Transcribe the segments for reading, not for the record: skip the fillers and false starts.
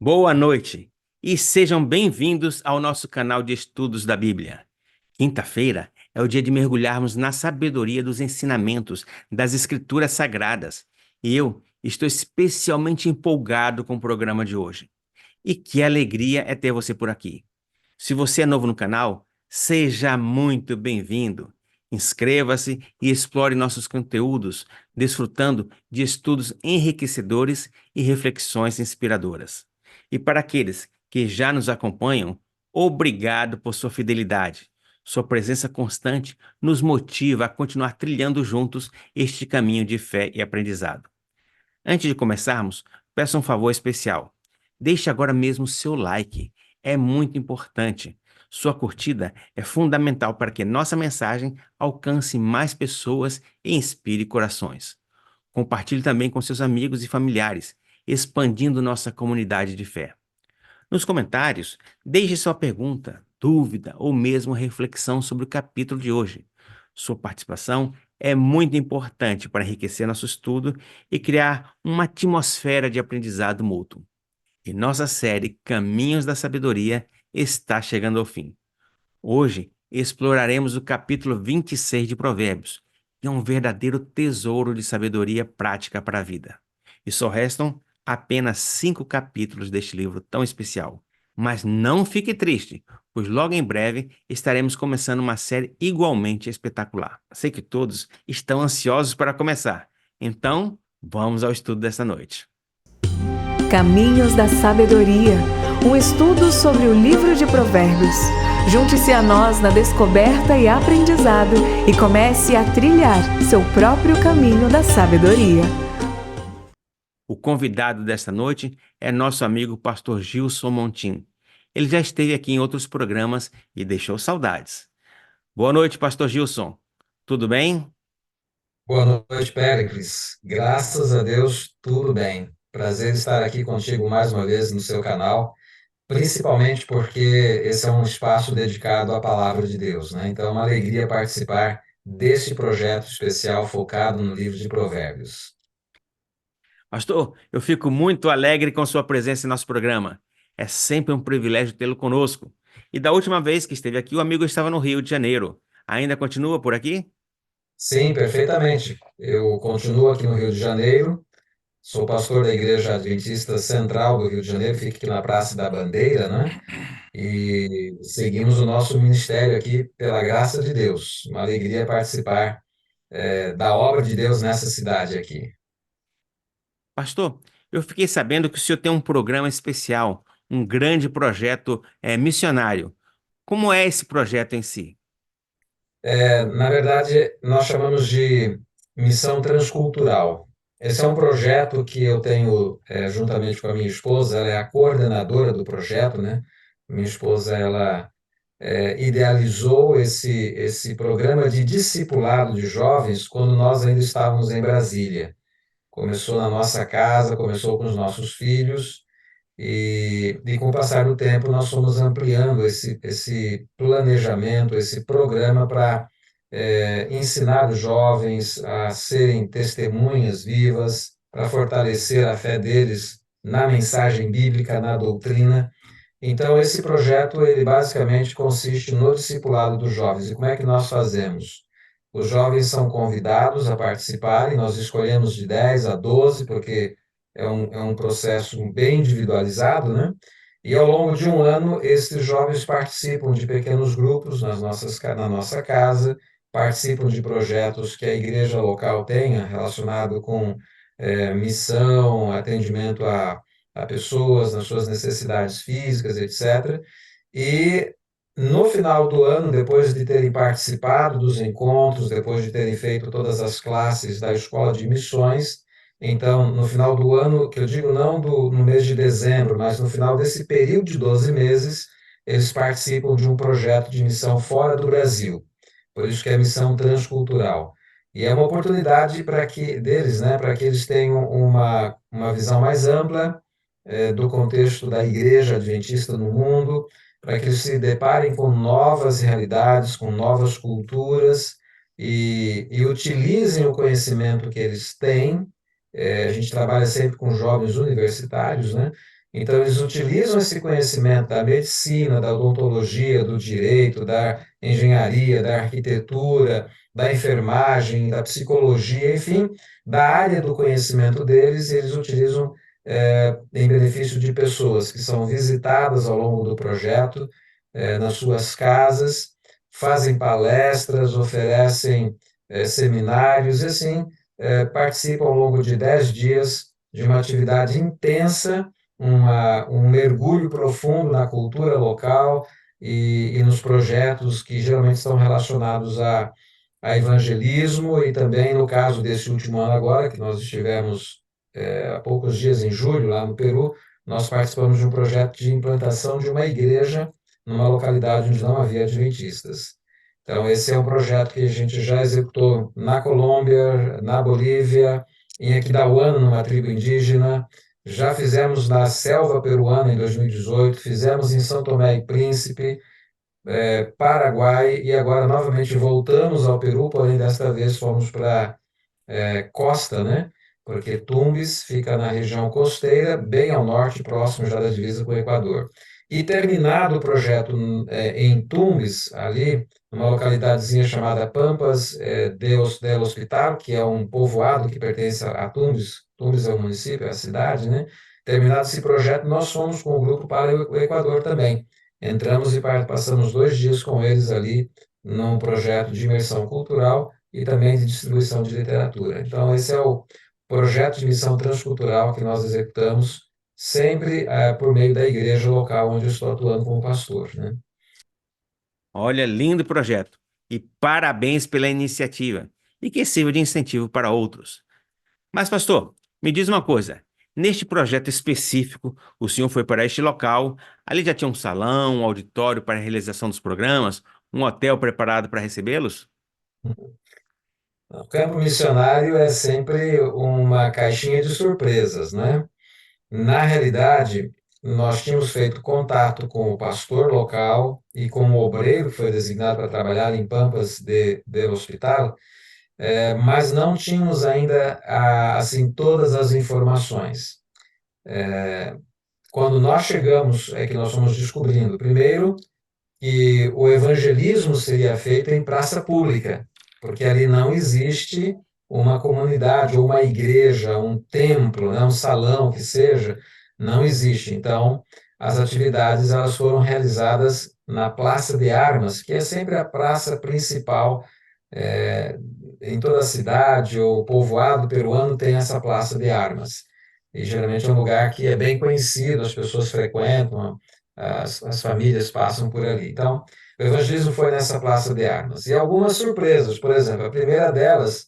Boa noite e sejam bem-vindos ao nosso canal de estudos da Bíblia. Quinta-feira é o dia de mergulharmos na sabedoria dos ensinamentos das Escrituras Sagradas e eu estou especialmente empolgado com o programa de hoje. E que alegria é ter você por aqui. Se você é novo no canal, seja muito bem-vindo. Inscreva-se e explore nossos conteúdos, desfrutando de estudos enriquecedores e reflexões inspiradoras. E para aqueles que já nos acompanham, obrigado por sua fidelidade. Sua presença constante nos motiva a continuar trilhando juntos este caminho de fé e aprendizado. Antes de começarmos, peço um favor especial. Deixe agora mesmo seu like. É muito importante. Sua curtida é fundamental para que nossa mensagem alcance mais pessoas e inspire corações. Compartilhe também com seus amigos e familiares, expandindo nossa comunidade de fé. Nos comentários, deixe sua pergunta, dúvida ou mesmo reflexão sobre o capítulo de hoje. Sua participação é muito importante para enriquecer nosso estudo e criar uma atmosfera de aprendizado mútuo. E nossa série Caminhos da Sabedoria está chegando ao fim. Hoje exploraremos o capítulo 26 de Provérbios, que é um verdadeiro tesouro de sabedoria prática para a vida. E só restam apenas 5 capítulos deste livro tão especial. Mas não fique triste, pois logo em breve estaremos começando uma série igualmente espetacular. Sei que todos estão ansiosos para começar, então vamos ao estudo desta noite. Caminhos da Sabedoria, um estudo sobre o livro de Provérbios. Junte-se a nós na descoberta e aprendizado e comece a trilhar seu próprio caminho da sabedoria. O convidado desta noite é nosso amigo pastor Gilson Montim. Ele já esteve aqui em outros programas e deixou saudades. Boa noite, pastor Gilson. Tudo bem? Boa noite, Péricles. Graças a Deus, tudo bem. Prazer estar aqui contigo mais uma vez no seu canal, principalmente porque esse é um espaço dedicado à palavra de Deus, né? Então é uma alegria participar deste projeto especial focado no livro de Provérbios. Pastor, eu fico muito alegre com sua presença em nosso programa. É sempre um privilégio tê-lo conosco. E da última vez que esteve aqui, o amigo estava no Rio de Janeiro. Ainda continua por aqui? Sim, perfeitamente. Eu continuo aqui no Rio de Janeiro, sou pastor da Igreja Adventista Central do Rio de Janeiro, fica aqui na Praça da Bandeira, né? E seguimos o nosso ministério aqui pela graça de Deus. Uma alegria participar, da obra de Deus nessa cidade aqui. Pastor, eu fiquei sabendo que o senhor tem um programa especial, um grande projeto missionário. Como é esse projeto em si? Na verdade, nós chamamos de missão transcultural. Esse é um projeto que eu tenho, juntamente com a minha esposa, ela é a coordenadora do projeto, né? Minha esposa, ela idealizou esse programa de discipulado de jovens quando nós ainda estávamos em Brasília. Começou na nossa casa, começou com os nossos filhos, e com o passar do tempo nós fomos ampliando esse planejamento, esse programa para ensinar os jovens a serem testemunhas vivas, para fortalecer a fé deles na mensagem bíblica, na doutrina. Então, esse projeto, ele basicamente consiste no discipulado dos jovens. E como é que nós fazemos? Os jovens são convidados a participarem, nós escolhemos de 10 a 12, porque é um processo bem individualizado, né? E ao longo de um ano, esses jovens participam de pequenos grupos na nossa casa, participam de projetos que a igreja local tenha relacionado com missão, atendimento a pessoas nas suas necessidades físicas, etc. E no final do ano, depois de terem participado dos encontros, depois de terem feito todas as classes da escola de missões, então, no final do ano, que eu digo não no mês de dezembro, mas no final desse período de 12 meses, eles participam de um projeto de missão fora do Brasil. Por isso que é missão transcultural. E é uma oportunidade para que deles, né, para que eles tenham uma visão mais ampla do contexto da igreja adventista no mundo, para que eles se deparem com novas realidades, com novas culturas e utilizem o conhecimento que eles têm. A gente trabalha sempre com jovens universitários, né? Então, eles utilizam esse conhecimento da medicina, da odontologia, do direito, da engenharia, da arquitetura, da enfermagem, da psicologia, enfim, da área do conhecimento deles, eles utilizam em benefício de pessoas que são visitadas ao longo do projeto, nas suas casas, fazem palestras, oferecem seminários e assim participam ao longo de 10 dias de uma atividade intensa, um mergulho profundo na cultura local e nos projetos que geralmente estão relacionados a evangelismo e também no caso desse último ano agora, que nós estivemos há poucos dias em julho, lá no Peru, nós participamos de um projeto de implantação de uma igreja numa localidade onde não havia adventistas. Então, esse é um projeto que a gente já executou na Colômbia, na Bolívia, em Aquidauana, numa tribo indígena, já fizemos na selva peruana em 2018, fizemos em São Tomé e Príncipe, Paraguai, e agora novamente voltamos ao Peru, porém desta vez fomos para costa, né? Porque Tumbes fica na região costeira, bem ao norte, próximo já da divisa com o Equador. E terminado o projeto em Tumbes, ali, numa localidadezinha chamada Pampas del Hospital, que é um povoado que pertence a Tumbes. Tumbes é o município, é a cidade, né? Terminado esse projeto, nós fomos com o grupo para o Equador também. Entramos e passamos 2 dias com eles ali num projeto de imersão cultural e também de distribuição de literatura. Então, esse é o projeto de missão transcultural que nós executamos, sempre por meio da igreja local onde eu estou atuando como pastor, né? Olha, lindo projeto. E parabéns pela iniciativa. E que sirva de incentivo para outros. Mas, pastor, me diz uma coisa. Neste projeto específico, o senhor foi para este local. Ali já tinha um salão, um auditório para a realização dos programas, um hotel preparado para recebê-los? O campo missionário é sempre uma caixinha de surpresas, né? Na realidade, nós tínhamos feito contato com o pastor local e com o obreiro que foi designado para trabalhar em Pampas de Hospital, mas não tínhamos ainda assim todas as informações. Quando nós chegamos, é que nós fomos descobrindo, primeiro, que o evangelismo seria feito em praça pública, porque ali não existe uma comunidade ou uma igreja, um templo, né, um salão que seja, não existe. Então, as atividades elas foram realizadas na Praça de Armas, que é sempre a praça principal em toda a cidade ou povoado peruano tem essa Praça de Armas. E geralmente é um lugar que é bem conhecido, as pessoas frequentam, as famílias passam por ali. Então, o evangelismo foi nessa Praça de Armas. E algumas surpresas, por exemplo, a primeira delas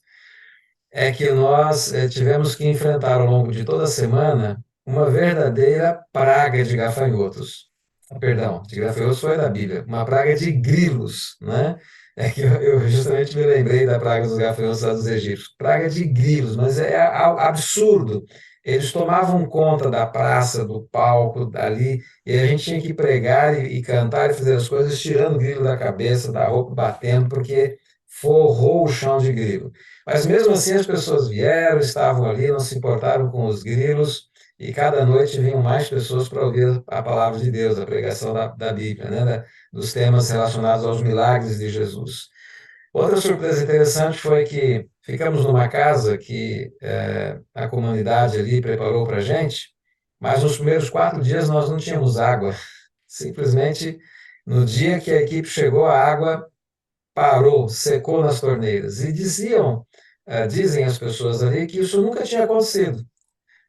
é que nós tivemos que enfrentar ao longo de toda a semana uma verdadeira praga de gafanhotos. Perdão, de gafanhotos foi da Bíblia, uma praga de grilos, né? É que eu justamente me lembrei da praga dos gafanhotos lá dos egípcios. Praga de grilos, mas é absurdo. Eles tomavam conta da praça, do palco, dali, e a gente tinha que pregar e cantar e fazer as coisas tirando o grilo da cabeça, da roupa, batendo, porque forrou o chão de grilo. Mas mesmo assim as pessoas vieram, estavam ali, não se importaram com os grilos, e cada noite vinham mais pessoas para ouvir a palavra de Deus, a pregação da Bíblia, né, dos temas relacionados aos milagres de Jesus. Outra surpresa interessante foi que ficamos numa casa que a comunidade ali preparou para a gente, mas nos primeiros 4 dias nós não tínhamos água. Simplesmente, no dia que a equipe chegou, a água parou, secou nas torneiras. E dizem as pessoas ali que isso nunca tinha acontecido.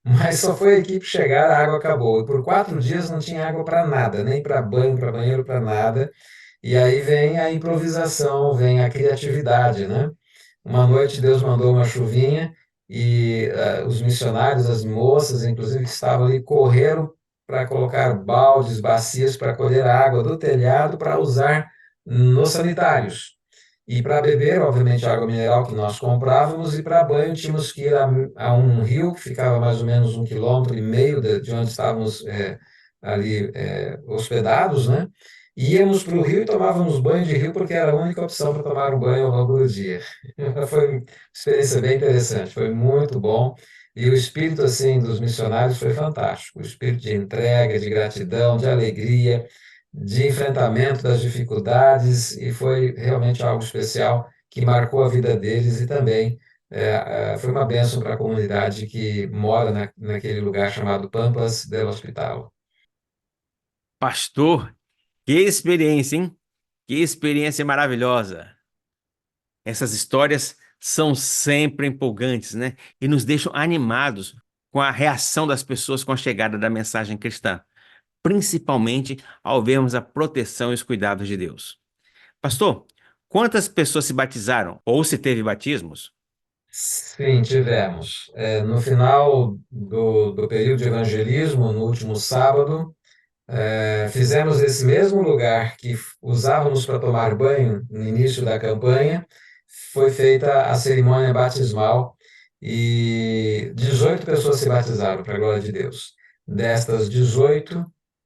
Mas só foi a equipe chegar, a água acabou. E por 4 dias não tinha água para nada, nem para banho, para banheiro, para nada. E aí vem a improvisação, vem a criatividade, né? Uma noite Deus mandou uma chuvinha e os missionários, as moças, inclusive, que estavam ali, correram para colocar baldes, bacias para colher a água do telhado para usar nos sanitários. E para beber, obviamente, a água mineral que nós comprávamos, e para banho tínhamos que ir a um rio que ficava mais ou menos 1,5 km de onde estávamos ali hospedados, né? Íamos para o rio e tomávamos banho de rio porque era a única opção para tomar um banho ao longo do dia. Foi uma experiência bem interessante, foi muito bom. E o espírito assim dos missionários foi fantástico, o espírito de entrega, de gratidão, de alegria, de enfrentamento das dificuldades, e foi realmente algo especial que marcou a vida deles e também foi uma bênção para a comunidade que mora naquele lugar chamado Pampas del Hospital. Pastor, que experiência, hein? Que experiência maravilhosa. Essas histórias são sempre empolgantes, né? E nos deixam animados com a reação das pessoas com a chegada da mensagem cristã, principalmente ao vermos a proteção e os cuidados de Deus. Pastor, quantas pessoas se batizaram ou se teve batismos? Sim, tivemos. No final do período de evangelismo, no último sábado, fizemos esse mesmo lugar que usávamos para tomar banho no início da campanha, foi feita a cerimônia batismal e 18 pessoas se batizaram, para a glória de Deus. Destas 18,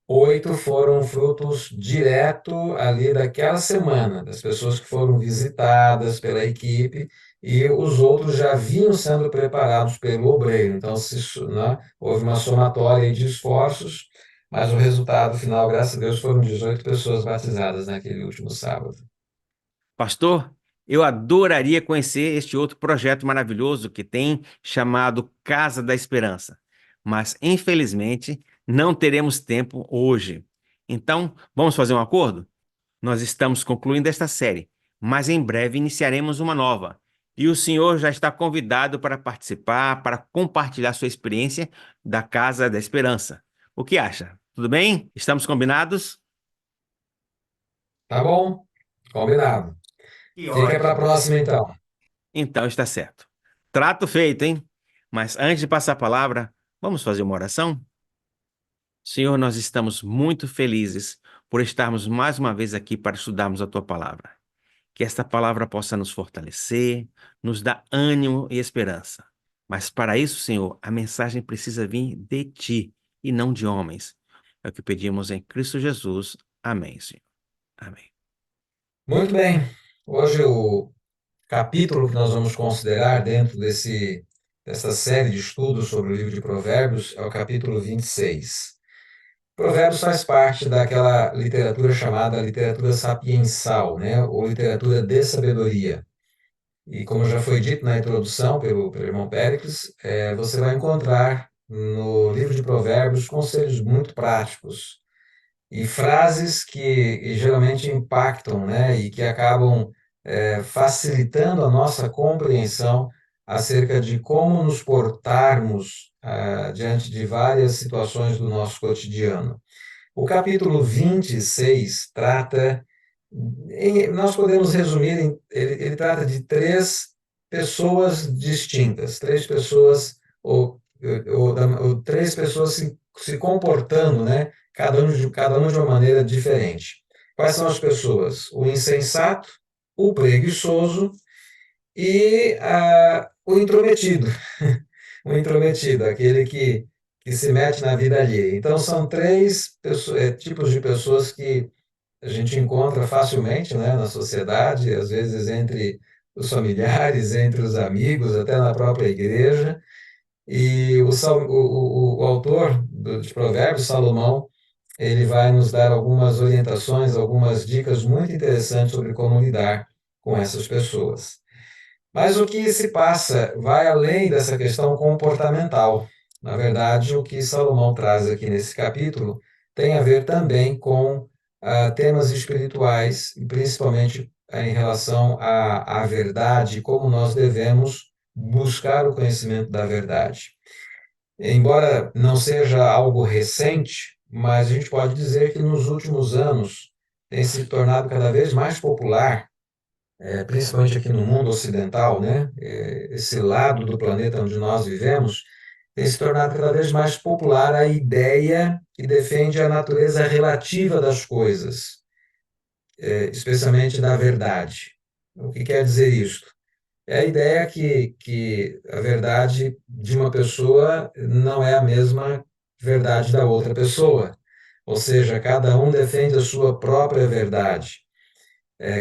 8 foram frutos direto ali daquela semana, das pessoas que foram visitadas pela equipe, e os outros já vinham sendo preparados pelo obreiro. Então, né, houve uma somatória de esforços, mas o resultado final, graças a Deus, foram 18 pessoas batizadas naquele último sábado. Pastor, eu adoraria conhecer este outro projeto maravilhoso que tem chamado Casa da Esperança, mas infelizmente não teremos tempo hoje. Então, vamos fazer um acordo? Nós estamos concluindo esta série, mas em breve iniciaremos uma nova. E o senhor já está convidado para participar, para compartilhar sua experiência da Casa da Esperança. O que acha? Tudo bem? Estamos combinados? Tá bom? Combinado. Que Fica para a ótimo. próxima, então. Então está certo. Trato feito, hein? Mas antes de passar a palavra, vamos fazer uma oração? Senhor, nós estamos muito felizes por estarmos mais uma vez aqui para estudarmos a tua palavra. Que esta palavra possa nos fortalecer, nos dar ânimo e esperança. Mas para isso, Senhor, a mensagem precisa vir de ti e não de homens. É o que pedimos em Cristo Jesus. Amém, Senhor. Amém. Muito bem. Hoje o capítulo que nós vamos considerar dentro dessa série de estudos sobre o livro de Provérbios é o capítulo 26. Provérbios faz parte daquela literatura chamada literatura sapiensal, né? Ou literatura de sabedoria. E como já foi dito na introdução pelo irmão Péricles, você vai encontrar no livro de Provérbios conselhos muito práticos e frases que geralmente impactam, né? E que acabam facilitando a nossa compreensão acerca de como nos portarmos diante de várias situações do nosso cotidiano. O capítulo 26 trata, nós podemos resumir, ele trata de três pessoas distintas, três pessoas, ou três pessoas se comportando, né? Cada um de uma maneira diferente. Quais são as pessoas? O insensato, o preguiçoso e o intrometido. O intrometido, aquele que se mete na vida alheia. Então, são três tipos de pessoas que a gente encontra facilmente, né, na sociedade, às vezes entre os familiares, entre os amigos, até na própria igreja. E o autor de Provérbios, Salomão, ele vai nos dar algumas orientações, algumas dicas muito interessantes sobre como lidar com essas pessoas. Mas o que se passa vai além dessa questão comportamental. Na verdade, o que Salomão traz aqui nesse capítulo tem a ver também com temas espirituais, e principalmente em relação à verdade, como nós devemos buscar o conhecimento da verdade. Embora não seja algo recente, mas a gente pode dizer que nos últimos anos tem se tornado cada vez mais popular, principalmente aqui no mundo ocidental, né? Esse lado do planeta onde nós vivemos, tem se tornado cada vez mais popular a ideia que defende a natureza relativa das coisas, especialmente da verdade. O que quer dizer isso? É a ideia que a verdade de uma pessoa não é a mesma verdade da outra pessoa. Ou seja, cada um defende a sua própria verdade.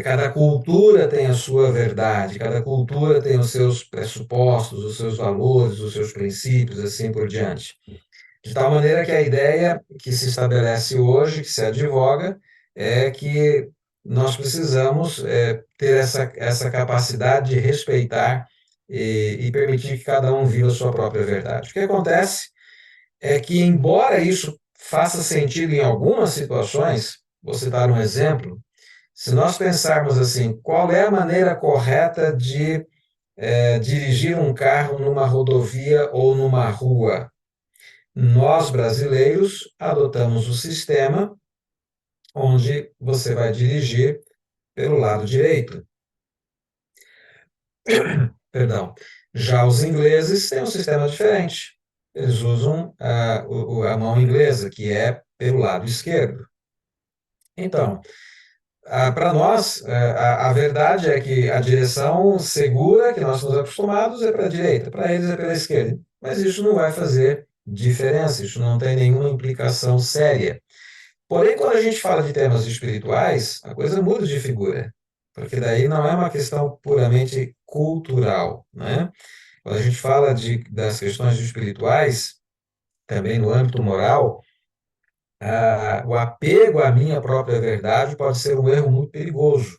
Cada cultura tem a sua verdade, cada cultura tem os seus pressupostos, os seus valores, os seus princípios, assim por diante. De tal maneira que a ideia que se estabelece hoje, que se advoga, é que nós precisamos ter essa capacidade de respeitar e permitir que cada um viva a sua própria verdade. O que acontece é que, embora isso faça sentido em algumas situações, vou citar um exemplo, se nós pensarmos assim, qual é a maneira correta de dirigir um carro numa rodovia ou numa rua? Nós, brasileiros, adotamos o sistema onde você vai dirigir pelo lado direito. Perdão. Já os ingleses têm um sistema diferente. Eles usam a mão inglesa, que é pelo lado esquerdo. Então, para nós, a verdade é que a direção segura, que nós estamos acostumados, é para a direita, para eles é pela esquerda. Mas isso não vai fazer diferença, isso não tem nenhuma implicação séria. Porém, quando a gente fala de temas espirituais, a coisa muda de figura, porque daí não é uma questão puramente cultural, né? Quando a gente fala das questões espirituais, também no âmbito moral, o apego à minha própria verdade pode ser um erro muito perigoso.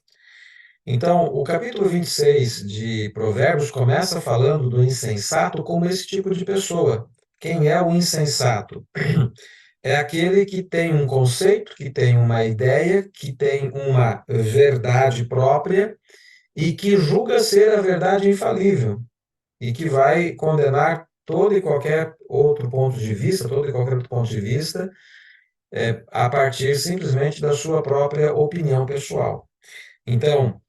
Então, o capítulo 26 de Provérbios começa falando do insensato como esse tipo de pessoa. Quem é o insensato? É aquele que tem um conceito, que tem uma ideia, que tem uma verdade própria e que julga ser a verdade infalível e que vai condenar todo e qualquer outro ponto de vista, todo e qualquer outro ponto de vista, a partir simplesmente da sua própria opinião pessoal. Então,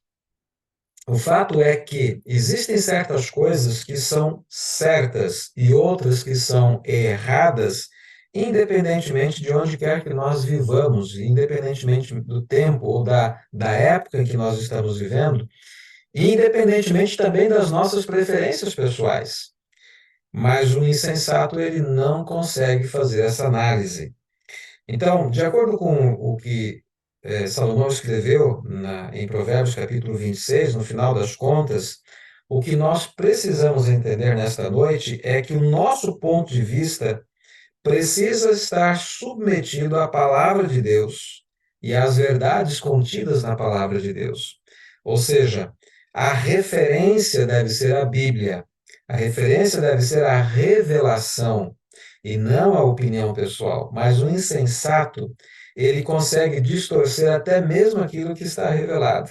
o fato é que existem certas coisas que são certas e outras que são erradas, independentemente de onde quer que nós vivamos, independentemente do tempo ou da época em que nós estamos vivendo, e independentemente também das nossas preferências pessoais. Mas o insensato, ele não consegue fazer essa análise. Então, de acordo com o que Salomão escreveu em Provérbios capítulo 26, no final das contas, o que nós precisamos entender nesta noite é que o nosso ponto de vista precisa estar submetido à palavra de Deus e às verdades contidas na palavra de Deus. Ou seja, a referência deve ser a Bíblia, a referência deve ser a revelação e não a opinião pessoal. Mas o insensato, ele consegue distorcer até mesmo aquilo que está revelado,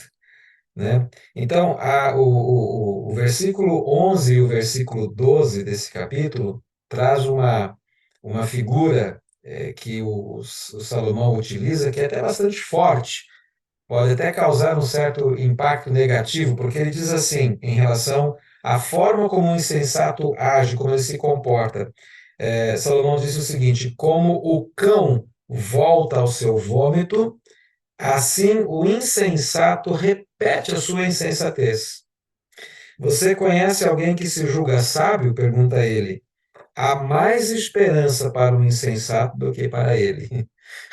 né? Então, o versículo 11 e o versículo 12 desse capítulo traz uma figura que o Salomão utiliza, que é até bastante forte, pode até causar um certo impacto negativo, porque ele diz assim, em relação à forma como o insensato age, como ele se comporta. Salomão diz o seguinte: como o cão volta ao seu vômito, assim o insensato repete a sua insensatez. Você conhece alguém que se julga sábio? Pergunta ele. Há mais esperança para o insensato do que para ele.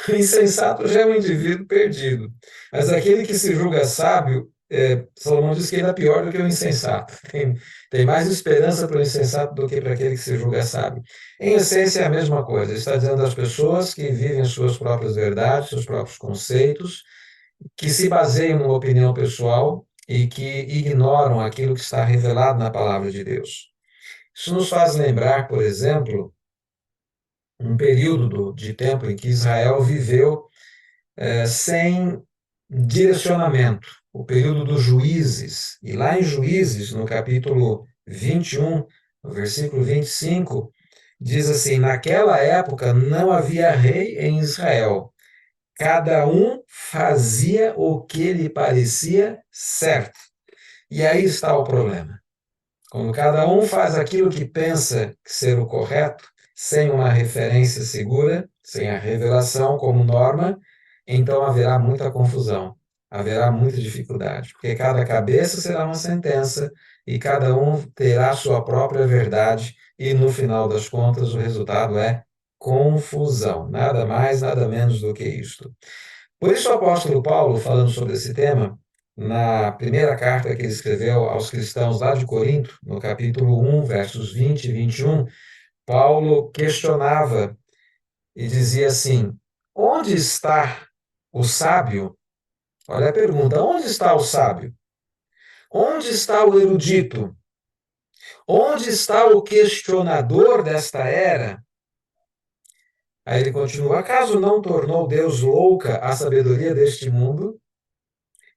O insensato já é um indivíduo perdido, mas aquele que se julga sábio, Salomão diz que ele é pior do que o insensato. Tem mais esperança para o insensato do que para aquele que se julga sábio. Em essência, é a mesma coisa. Ele está dizendo às pessoas que vivem as suas próprias verdades, seus próprios conceitos, que se baseiam numa opinião pessoal e que ignoram aquilo que está revelado na palavra de Deus. Isso nos faz lembrar, por exemplo, um período de tempo em que Israel viveu sem direcionamento, o período dos juízes. E lá em Juízes, no capítulo 21, no versículo 25, diz assim: naquela época não havia rei em Israel. Cada um fazia o que lhe parecia certo. E aí está o problema. Quando cada um faz aquilo que pensa ser o correto, sem uma referência segura, sem a revelação como norma, então haverá muita confusão, haverá muita dificuldade, porque cada cabeça será uma sentença e cada um terá sua própria verdade e no final das contas o resultado é confusão, nada mais, nada menos do que isto. Por isso o apóstolo Paulo, falando sobre esse tema, na primeira carta que ele escreveu aos cristãos lá de Corinto, no capítulo 1, versos 20 e 21, Paulo questionava e dizia assim: onde está o sábio? Olha a pergunta: onde está o sábio? Onde está o erudito? Onde está o questionador desta era? Aí ele continua: acaso não tornou Deus louca a sabedoria deste mundo?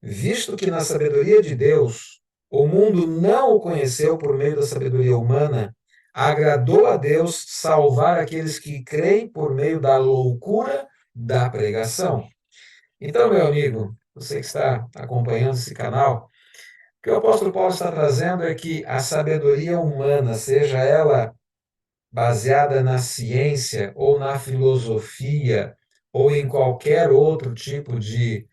Visto que na sabedoria de Deus o mundo não o conheceu por meio da sabedoria humana, agradou a Deus salvar aqueles que creem por meio da loucura da pregação. Então, meu amigo, você que está acompanhando esse canal, o que o apóstolo Paulo está trazendo é que a sabedoria humana, seja ela baseada na ciência ou na filosofia ou em qualquer outro tipo de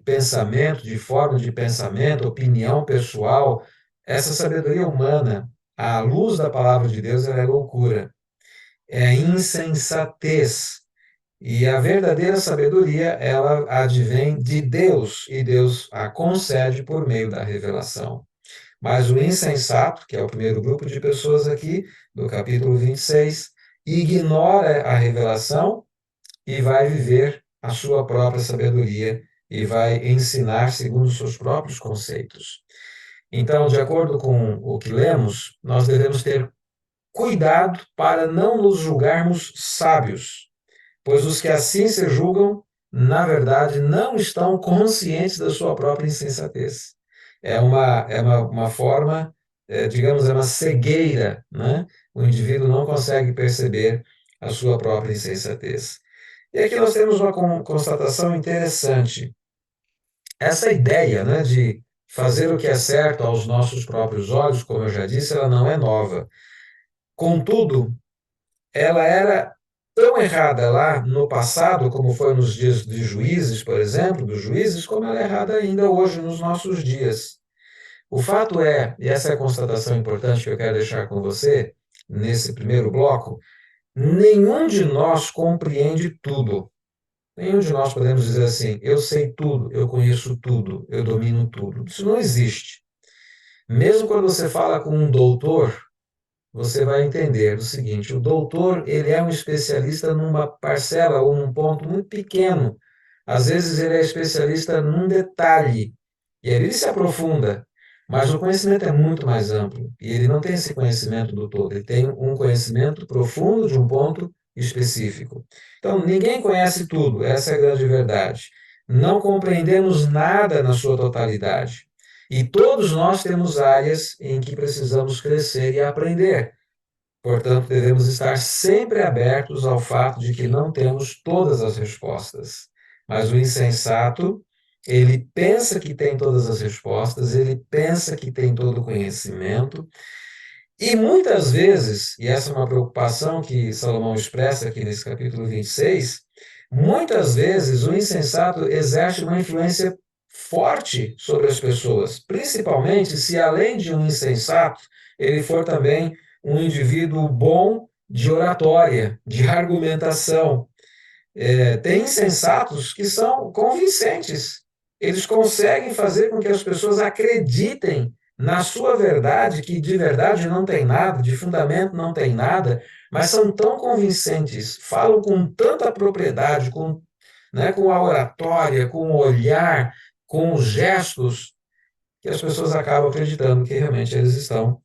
pensamento, de forma de pensamento, opinião pessoal, essa sabedoria humana, à luz da palavra de Deus, ela é loucura, é insensatez. E a verdadeira sabedoria, ela advém de Deus, e Deus a concede por meio da revelação. Mas o insensato, que é o primeiro grupo de pessoas aqui, do capítulo 26, ignora a revelação e vai viver a sua própria sabedoria e vai ensinar segundo os seus próprios conceitos. Então, de acordo com o que lemos, nós devemos ter cuidado para não nos julgarmos sábios, pois os que assim se julgam, na verdade, não estão conscientes da sua própria insensatez. É uma forma, digamos, é uma cegueira, né? O indivíduo não consegue perceber a sua própria insensatez. E aqui nós temos uma constatação interessante. Essa ideia, né, de fazer o que é certo aos nossos próprios olhos, como eu já disse, ela não é nova. Contudo, ela era tão errada lá no passado, como foi nos dias de Juízes, por exemplo, dos juízes, como ela é errada ainda hoje nos nossos dias. O fato é, e essa é a constatação importante que eu quero deixar com você, nesse primeiro bloco, nenhum de nós compreende tudo. Nenhum de nós podemos dizer assim: eu sei tudo, eu conheço tudo, eu domino tudo. Isso não existe. Mesmo quando você fala com um doutor, você vai entender o seguinte: o doutor, ele é um especialista numa parcela ou num ponto muito pequeno. Às vezes ele é especialista num detalhe, e aí ele se aprofunda, mas o conhecimento é muito mais amplo, e ele não tem esse conhecimento do todo, ele tem um conhecimento profundo de um ponto específico. Então, ninguém conhece tudo, essa é a grande verdade. Não compreendemos nada na sua totalidade. E todos nós temos áreas em que precisamos crescer e aprender. Portanto, devemos estar sempre abertos ao fato de que não temos todas as respostas. Mas o insensato, ele pensa que tem todas as respostas, ele pensa que tem todo o conhecimento, e muitas vezes, e essa é uma preocupação que Salomão expressa aqui nesse capítulo 26, muitas vezes o insensato exerce uma influência forte sobre as pessoas, principalmente se, além de um insensato, ele for também um indivíduo bom de oratória, de argumentação. Tem insensatos que são convincentes. Eles conseguem fazer com que as pessoas acreditem na sua verdade, que de verdade não tem nada, de fundamento não tem nada, mas são tão convincentes, falam com tanta propriedade, com a oratória, com o olhar, com os gestos, que as pessoas acabam acreditando que realmente eles estão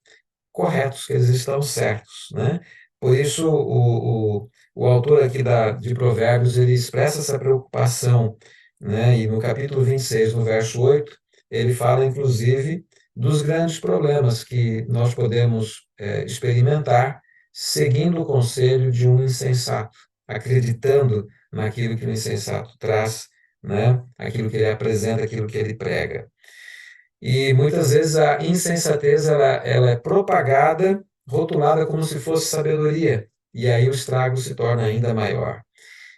corretos, que eles estão certos, né? Por isso, o autor aqui de Provérbios, ele expressa essa preocupação, né? E no capítulo 26, no verso 8, ele fala, inclusive, dos grandes problemas que nós podemos experimentar seguindo o conselho de um insensato, acreditando naquilo que o insensato traz, né? Aquilo que ele apresenta, aquilo que ele prega. E muitas vezes a insensatez ela é propagada, rotulada como se fosse sabedoria, e aí o estrago se torna ainda maior.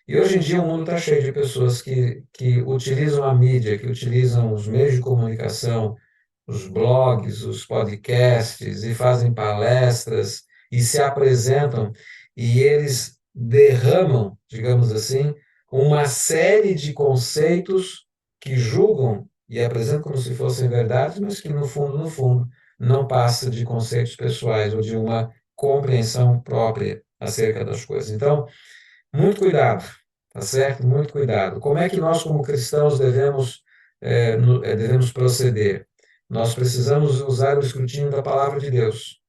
E hoje em dia o mundo está cheio de pessoas que utilizam a mídia, que utilizam os meios de comunicação, os blogs, os podcasts, e fazem palestras, e se apresentam, e eles derramam, digamos assim, uma série de conceitos que julgam e apresenta como se fossem verdades, mas que no fundo, não passa de conceitos pessoais ou de uma compreensão própria acerca das coisas. Então, muito cuidado, tá certo? Muito cuidado. Como é que nós, como cristãos, devemos proceder? Nós precisamos usar o escrutínio da palavra de Deus.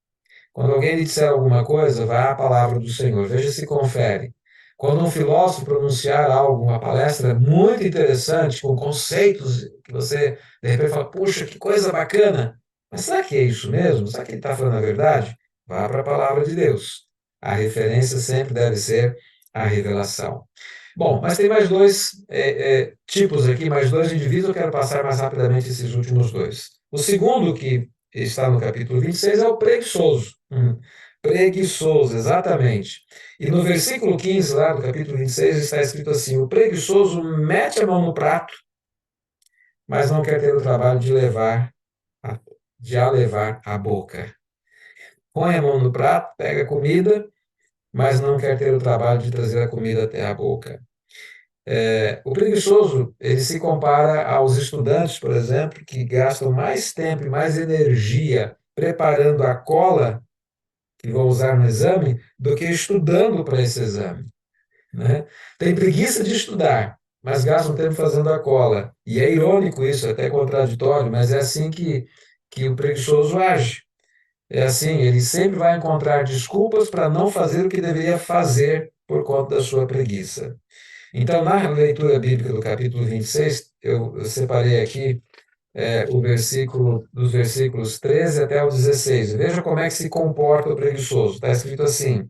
Quando alguém lhe disser alguma coisa, vá à palavra do Senhor, veja se confere. Quando um filósofo pronunciar algo, uma palestra muito interessante, com conceitos que você, de repente, fala, puxa, que coisa bacana, mas será que é isso mesmo? Será que ele está falando a verdade? Vá para a palavra de Deus. A referência sempre deve ser a revelação. Bom, mas tem mais dois tipos aqui, mais dois indivíduos, eu quero passar mais rapidamente esses últimos dois. O segundo, que está no capítulo 26, é o preguiçoso. Preguiçoso, exatamente. E no versículo 15, lá do capítulo 26, está escrito assim: o preguiçoso mete a mão no prato, mas não quer ter o trabalho de a levar à boca. Põe a mão no prato, pega a comida, mas não quer ter o trabalho de trazer a comida até a boca. O preguiçoso, ele se compara aos estudantes, por exemplo, que gastam mais tempo e mais energia preparando a cola que vão usar no exame do que estudando para esse exame, né? Tem preguiça de estudar, mas gastam tempo fazendo a cola. E é irônico isso, é até contraditório, mas é assim que o preguiçoso age. É assim, ele sempre vai encontrar desculpas para não fazer o que deveria fazer por conta da sua preguiça. Então, na leitura bíblica do capítulo 26, eu separei aqui o versículo, dos versículos 13 até o 16. Veja como é que se comporta o preguiçoso. Está escrito assim: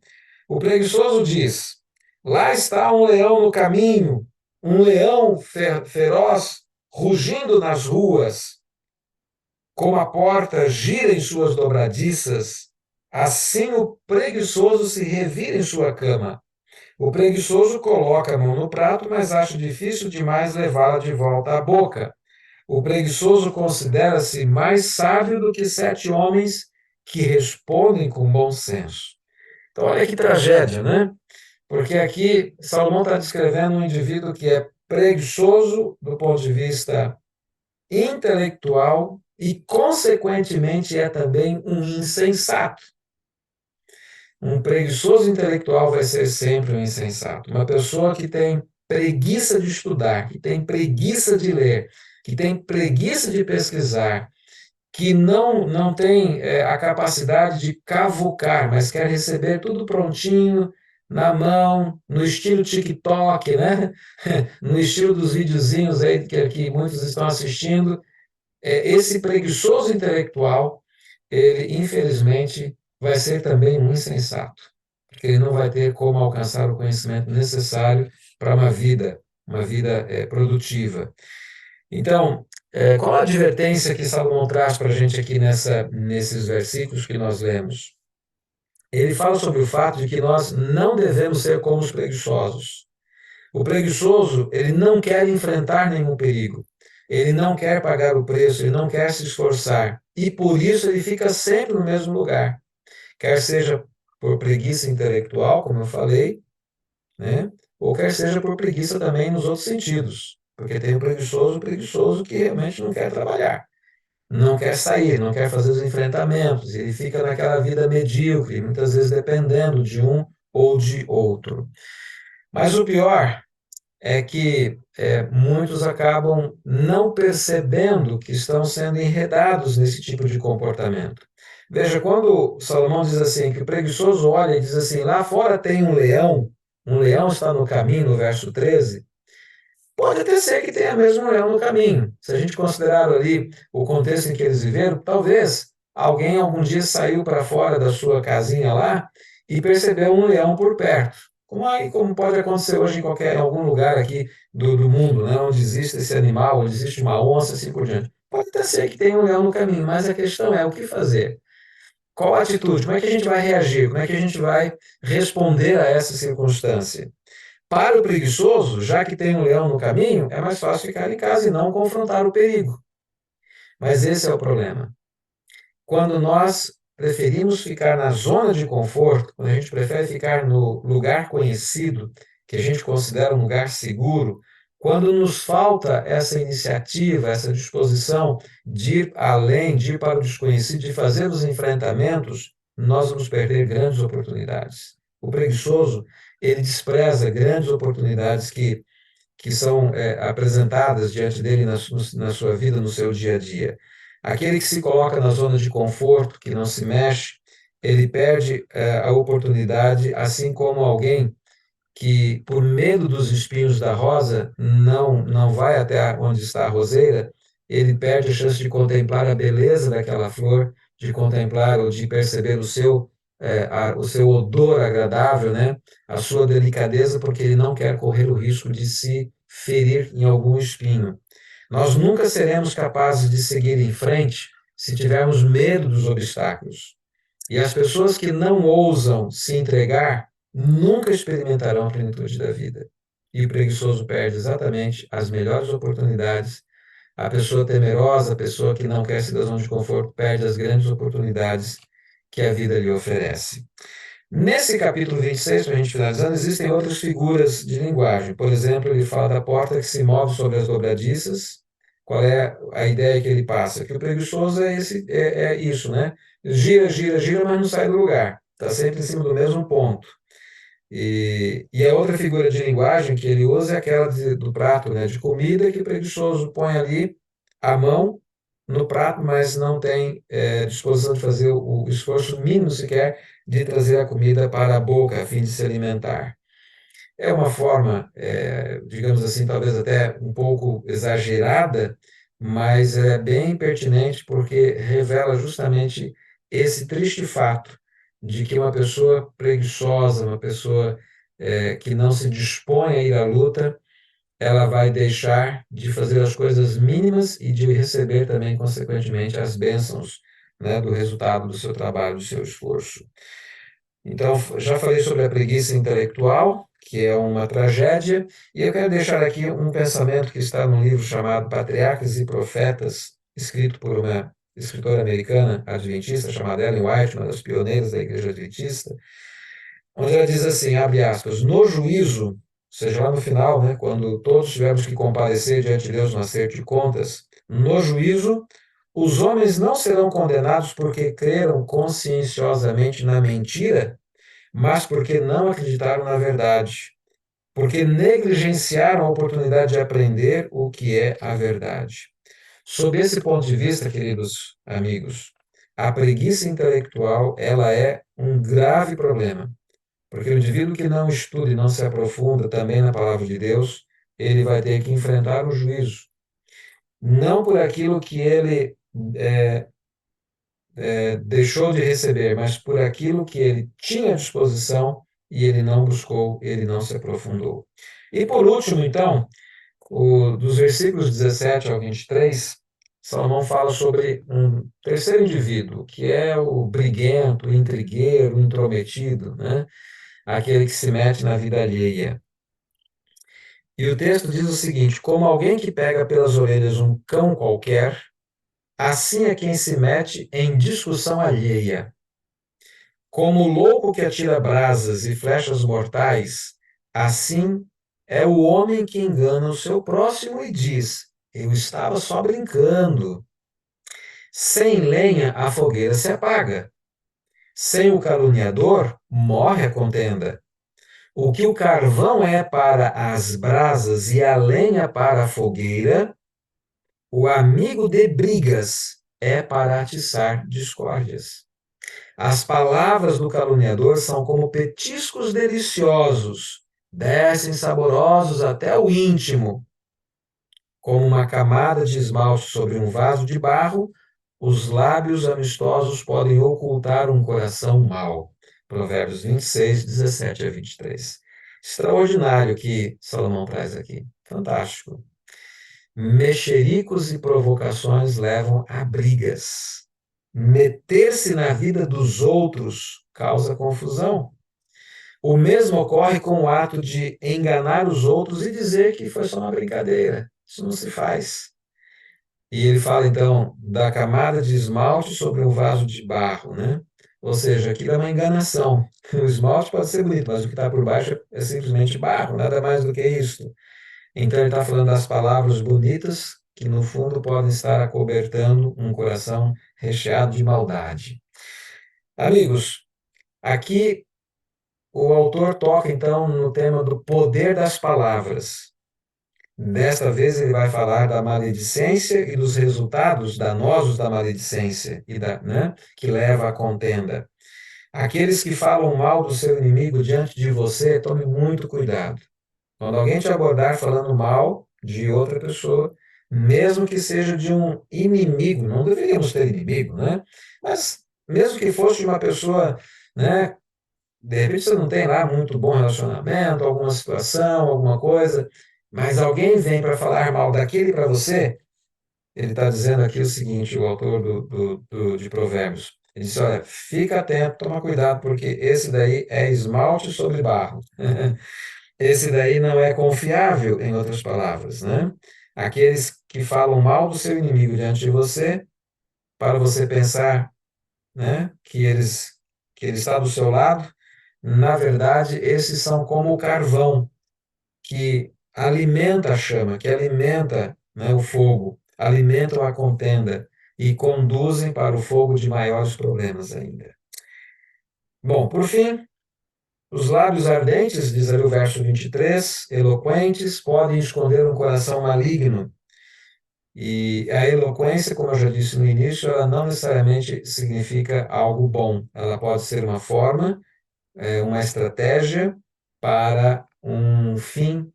o preguiçoso diz: lá está um leão no caminho, um leão feroz rugindo nas ruas. Como a porta gira em suas dobradiças, assim o preguiçoso se revira em sua cama. O preguiçoso coloca a mão no prato, mas acha difícil demais levá-la de volta à boca. O preguiçoso considera-se mais sábio do que 7 homens que respondem com bom senso. Então, olha que tragédia, né? Porque aqui Salomão está descrevendo um indivíduo que é preguiçoso do ponto de vista intelectual e, consequentemente, é também um insensato. Um preguiçoso intelectual vai ser sempre um insensato. Uma pessoa que tem preguiça de estudar, que tem preguiça de ler, que tem preguiça de pesquisar, que não tem a capacidade de cavucar, mas quer receber tudo prontinho, na mão, no estilo TikTok, né? No estilo dos videozinhos aí que muitos estão assistindo. Esse preguiçoso intelectual, ele infelizmente vai ser também um insensato, porque ele não vai ter como alcançar o conhecimento necessário para uma vida produtiva. Então, qual a advertência que Salomão traz para a gente aqui nesses versículos que nós lemos? Ele fala sobre o fato de que nós não devemos ser como os preguiçosos. O preguiçoso, ele não quer enfrentar nenhum perigo. Ele não quer pagar o preço, ele não quer se esforçar. E por isso ele fica sempre no mesmo lugar. Quer seja por preguiça intelectual, como eu falei, né? Ou quer seja por preguiça também nos outros sentidos. Porque tem o preguiçoso que realmente não quer trabalhar, não quer sair, não quer fazer os enfrentamentos, ele fica naquela vida medíocre, muitas vezes dependendo de um ou de outro. Mas o pior é que muitos acabam não percebendo que estão sendo enredados nesse tipo de comportamento. Veja, quando Salomão diz assim, que o preguiçoso olha e diz assim, lá fora tem um leão está no caminho, no verso 13, pode até ser que tenha mesmo um leão no caminho. Se a gente considerar ali o contexto em que eles viveram, talvez alguém algum dia saiu para fora da sua casinha lá e percebeu um leão por perto. Como pode acontecer hoje em algum lugar aqui do mundo, né, onde existe esse animal, onde existe uma onça, assim por diante. Pode até ser que tenha um leão no caminho, mas a questão é o que fazer? Qual a atitude? Como é que a gente vai reagir? Como é que a gente vai responder a essa circunstância? Para o preguiçoso, já que tem um leão no caminho, é mais fácil ficar em casa e não confrontar o perigo. Mas esse é o problema. Quando nós preferimos ficar na zona de conforto, quando a gente prefere ficar no lugar conhecido, que a gente considera um lugar seguro, Quando nos falta essa iniciativa, essa disposição de ir além, de ir para o desconhecido, de fazer os enfrentamentos, nós vamos perder grandes oportunidades. O preguiçoso, ele despreza grandes oportunidades que são apresentadas diante dele na sua vida, no seu dia a dia. Aquele que se coloca na zona de conforto, que não se mexe, ele perde a oportunidade, assim como alguém que, por medo dos espinhos da rosa, não vai até onde está a roseira, ele perde a chance de contemplar a beleza daquela flor, de contemplar ou de perceber o seu odor agradável, né? A sua delicadeza, porque ele não quer correr o risco de se ferir em algum espinho. Nós nunca seremos capazes de seguir em frente se tivermos medo dos obstáculos. E as pessoas que não ousam se entregar nunca experimentarão a plenitude da vida. E o preguiçoso perde exatamente as melhores oportunidades. A pessoa temerosa, a pessoa que não quer sair da zona de conforto, perde as grandes oportunidades que a vida lhe oferece. Nesse capítulo 26, para a gente finalizando, existem outras figuras de linguagem. Por exemplo, ele fala da porta que se move sobre as dobradiças. Qual é a ideia que ele passa? Que o preguiçoso é isso, né? Gira, gira, gira, mas não sai do lugar. Está sempre em cima do mesmo ponto. E a outra figura de linguagem que ele usa é aquela do prato, né, de comida, que o preguiçoso põe ali a mão no prato, mas não tem disposição de fazer o esforço mínimo sequer de trazer a comida para a boca, a fim de se alimentar. É uma forma, digamos assim, talvez até um pouco exagerada, mas é bem pertinente porque revela justamente esse triste fato de que uma pessoa preguiçosa, uma pessoa que não se dispõe a ir à luta, ela vai deixar de fazer as coisas mínimas e de receber também, consequentemente, as bênçãos, né, do resultado do seu trabalho, do seu esforço. Então, já falei sobre a preguiça intelectual, que é uma tragédia, e eu quero deixar aqui um pensamento que está num livro chamado Patriarcas e Profetas, escrito por uma escritora americana adventista chamada Ellen White, uma das pioneiras da Igreja Adventista, onde ela diz assim, abre aspas, no juízo, ou seja, lá no final, né, quando todos tivermos que comparecer diante de Deus no acerto de contas, no juízo, os homens não serão condenados porque creram conscienciosamente na mentira, mas porque não acreditaram na verdade, porque negligenciaram a oportunidade de aprender o que é a verdade. Sob esse ponto de vista, queridos amigos, a preguiça intelectual, ela é um grave problema, porque o indivíduo que não estuda e não se aprofunda também na palavra de Deus, ele vai ter que enfrentar o juízo, não por aquilo que ele deixou de receber, mas por aquilo que ele tinha à disposição e ele não buscou, ele não se aprofundou. E por último, então, dos versículos 17 ao 23, Salomão fala sobre um terceiro indivíduo, que é o briguento, o intrigueiro, o intrometido, né? Aquele que se mete na vida alheia. E o texto diz o seguinte: como alguém que pega pelas orelhas um cão qualquer, assim é quem se mete em discussão alheia. Como o louco que atira brasas e flechas mortais, assim é o homem que engana o seu próximo e diz: eu estava só brincando. Sem lenha a fogueira se apaga. Sem o caluniador morre a contenda. O que o carvão é para as brasas e a lenha para a fogueira, o amigo de brigas é para atiçar discórdias. As palavras do caluniador são como petiscos deliciosos, descem saborosos até o íntimo. Como uma camada de esmalte sobre um vaso de barro, os lábios amistosos podem ocultar um coração mau. Provérbios 26, 17 a 23. Extraordinário que Salomão traz aqui. Fantástico. Mexericos e provocações levam a brigas. Meter-se na vida dos outros causa confusão. O mesmo ocorre com o ato de enganar os outros e dizer que foi só uma brincadeira. Isso não se faz. E ele fala, então, da camada de esmalte sobre um vaso de barro, né? Ou seja, aquilo é uma enganação. O esmalte pode ser bonito, mas o que está por baixo é simplesmente barro, nada mais do que isso. Então ele está falando das palavras bonitas que no fundo podem estar acobertando um coração recheado de maldade. Amigos, aqui o autor toca então no tema do poder das palavras. Desta vez ele vai falar da maledicência e dos resultados danosos da maledicência que leva à contenda. Aqueles que falam mal do seu inimigo diante de você, tome muito cuidado. Quando alguém te abordar falando mal de outra pessoa, mesmo que seja de um inimigo, não deveríamos ter inimigo, né? Mas mesmo que fosse de uma pessoa, né? De repente você não tem lá muito bom relacionamento, alguma situação, alguma coisa, mas alguém vem para falar mal daquele para você, ele está dizendo aqui o seguinte, o autor de Provérbios, ele diz, olha, fica atento, toma cuidado, porque esse daí é esmalte sobre barro. Esse daí não é confiável, em outras palavras, né? Aqueles que falam mal do seu inimigo diante de você, para você pensar, né, que ele está do seu lado, na verdade, esses são como o carvão que alimenta a chama, que alimenta, né, o fogo, alimentam a contenda e conduzem para o fogo de maiores problemas ainda. Bom, por fim, os lábios ardentes, diz ali o verso 23, eloquentes, podem esconder um coração maligno. E a eloquência, como eu já disse no início, ela não necessariamente significa algo bom. Ela pode ser uma forma, uma estratégia para um fim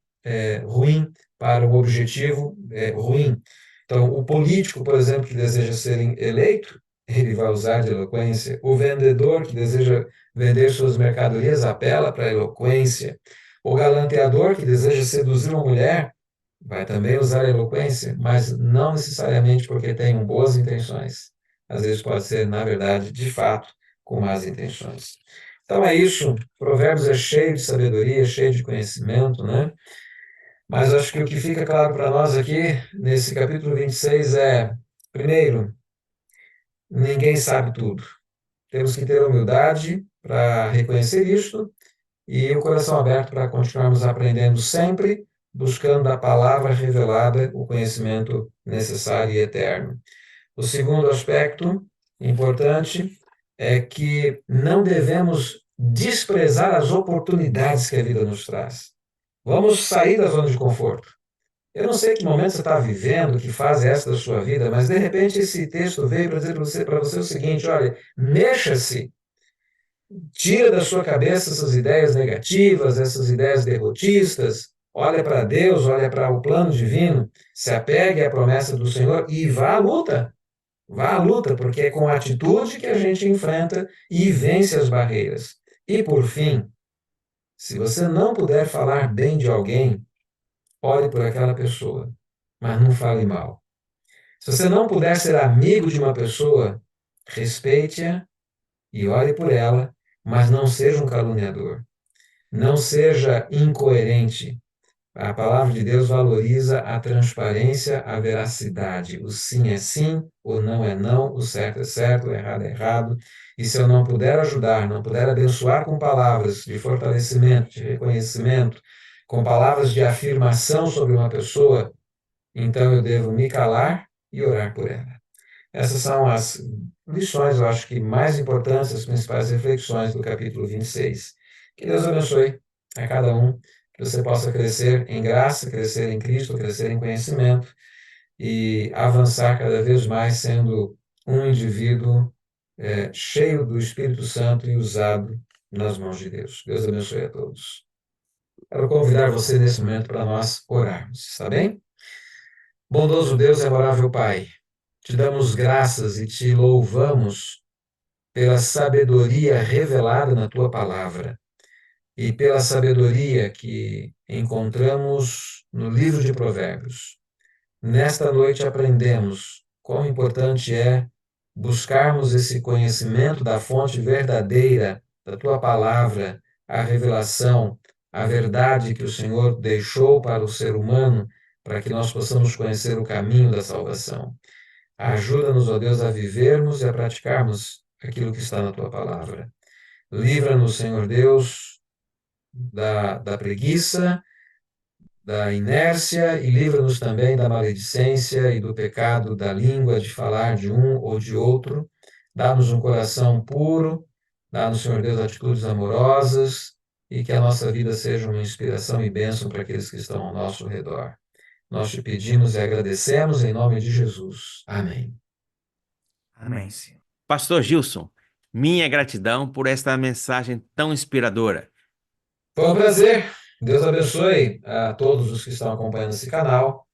ruim, para um objetivo ruim. Então, o político, por exemplo, que deseja ser eleito, ele vai usar de eloquência. O vendedor que deseja vender suas mercadorias apela para a eloquência. O galanteador que deseja seduzir uma mulher vai também usar a eloquência, mas não necessariamente porque tem boas intenções. Às vezes pode ser, na verdade, de fato, com más intenções. Então é isso. Provérbios é cheio de sabedoria, cheio de conhecimento, né? Mas acho que o que fica claro para nós aqui, nesse capítulo 26, é, primeiro, ninguém sabe tudo. Temos que ter humildade para reconhecer isto e o coração aberto para continuarmos aprendendo sempre, buscando da palavra revelada o conhecimento necessário e eterno. O segundo aspecto importante é que não devemos desprezar as oportunidades que a vida nos traz. Vamos sair da zona de conforto. Eu não sei que momento você está vivendo, que fase é essa da sua vida, mas de repente esse texto veio para dizer para você o seguinte: olha, mexa-se, tira da sua cabeça essas ideias negativas, essas ideias derrotistas, olha para Deus, olha para o plano divino, se apegue à promessa do Senhor e vá à luta. Vá à luta, porque é com a atitude que a gente enfrenta e vence as barreiras. E por fim, se você não puder falar bem de alguém, ore por aquela pessoa, mas não fale mal. Se você não puder ser amigo de uma pessoa, respeite-a e ore por ela, mas não seja um caluniador. Não seja incoerente. A palavra de Deus valoriza a transparência, a veracidade. O sim é sim, o não é não, o certo é certo, o errado é errado. E se eu não puder ajudar, não puder abençoar com palavras de fortalecimento, de reconhecimento, com palavras de afirmação sobre uma pessoa, então eu devo me calar e orar por ela. Essas são as lições, eu acho que mais importantes, as principais reflexões do capítulo 26. Que Deus abençoe a cada um, que você possa crescer em graça, crescer em Cristo, crescer em conhecimento e avançar cada vez mais sendo um indivíduo cheio do Espírito Santo e usado nas mãos de Deus. Deus abençoe a todos. Quero convidar você nesse momento para nós orarmos, está bem? Bondoso Deus e adorável Pai, te damos graças e te louvamos pela sabedoria revelada na tua palavra e pela sabedoria que encontramos no livro de Provérbios. Nesta noite aprendemos quão importante é buscarmos esse conhecimento da fonte verdadeira da tua palavra, a revelação, a verdade que o Senhor deixou para o ser humano, para que nós possamos conhecer o caminho da salvação. Ajuda-nos, ó Deus, a vivermos e a praticarmos aquilo que está na tua palavra. Livra-nos, Senhor Deus, da preguiça, da inércia e livra-nos também da maledicência e do pecado da língua, de falar de um ou de outro. Dá-nos um coração puro, dá-nos, Senhor Deus, atitudes amorosas e que a nossa vida seja uma inspiração e bênção para aqueles que estão ao nosso redor. Nós te pedimos e agradecemos em nome de Jesus. Amém. Amém, Senhor. Pastor Gilson, minha gratidão por esta mensagem tão inspiradora. Foi um prazer. Deus abençoe a todos os que estão acompanhando esse canal.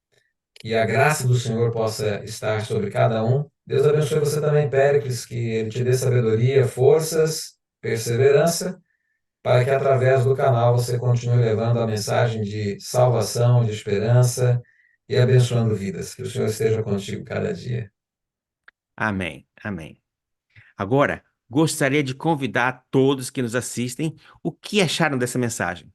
Que a graça do Senhor possa estar sobre cada um. Deus abençoe você também, Péricles, que Ele te dê sabedoria, forças, perseverança, para que através do canal você continue levando a mensagem de salvação, de esperança e abençoando vidas. Que o Senhor esteja contigo cada dia. Amém, amém. Agora, gostaria de convidar todos que nos assistem o que acharam dessa mensagem.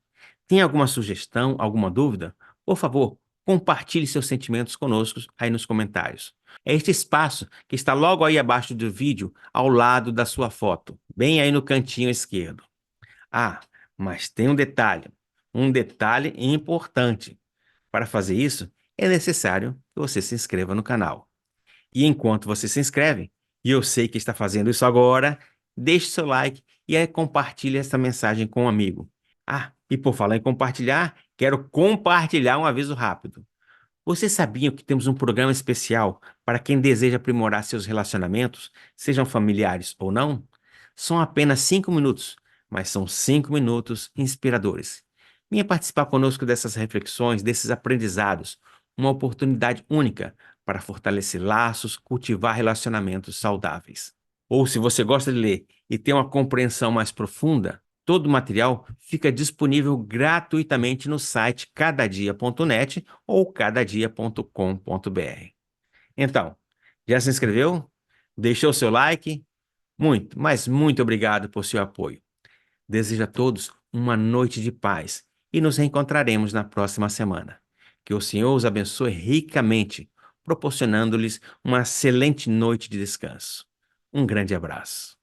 Tem alguma sugestão, alguma dúvida? Por favor, compartilhe seus sentimentos conosco aí nos comentários. É este espaço que está logo aí abaixo do vídeo, ao lado da sua foto, bem aí no cantinho esquerdo. Ah, mas tem um detalhe importante. Para fazer isso, é necessário que você se inscreva no canal. E enquanto você se inscreve, e eu sei que está fazendo isso agora, deixe seu like e aí compartilhe essa mensagem com um amigo. Ah, e por falar em compartilhar, quero compartilhar um aviso rápido. Vocês sabiam que temos um programa especial para quem deseja aprimorar seus relacionamentos, sejam familiares ou não? São apenas 5 minutos, mas são 5 minutos inspiradores. Venha participar conosco dessas reflexões, desses aprendizados, uma oportunidade única para fortalecer laços, cultivar relacionamentos saudáveis. Ou se você gosta de ler e tem uma compreensão mais profunda, todo o material fica disponível gratuitamente no site cadadia.net ou cadadia.com.br. Então, já se inscreveu? Deixou seu like? Muito, mas muito obrigado por seu apoio. Desejo a todos uma noite de paz e nos reencontraremos na próxima semana. Que o Senhor os abençoe ricamente, proporcionando-lhes uma excelente noite de descanso. Um grande abraço.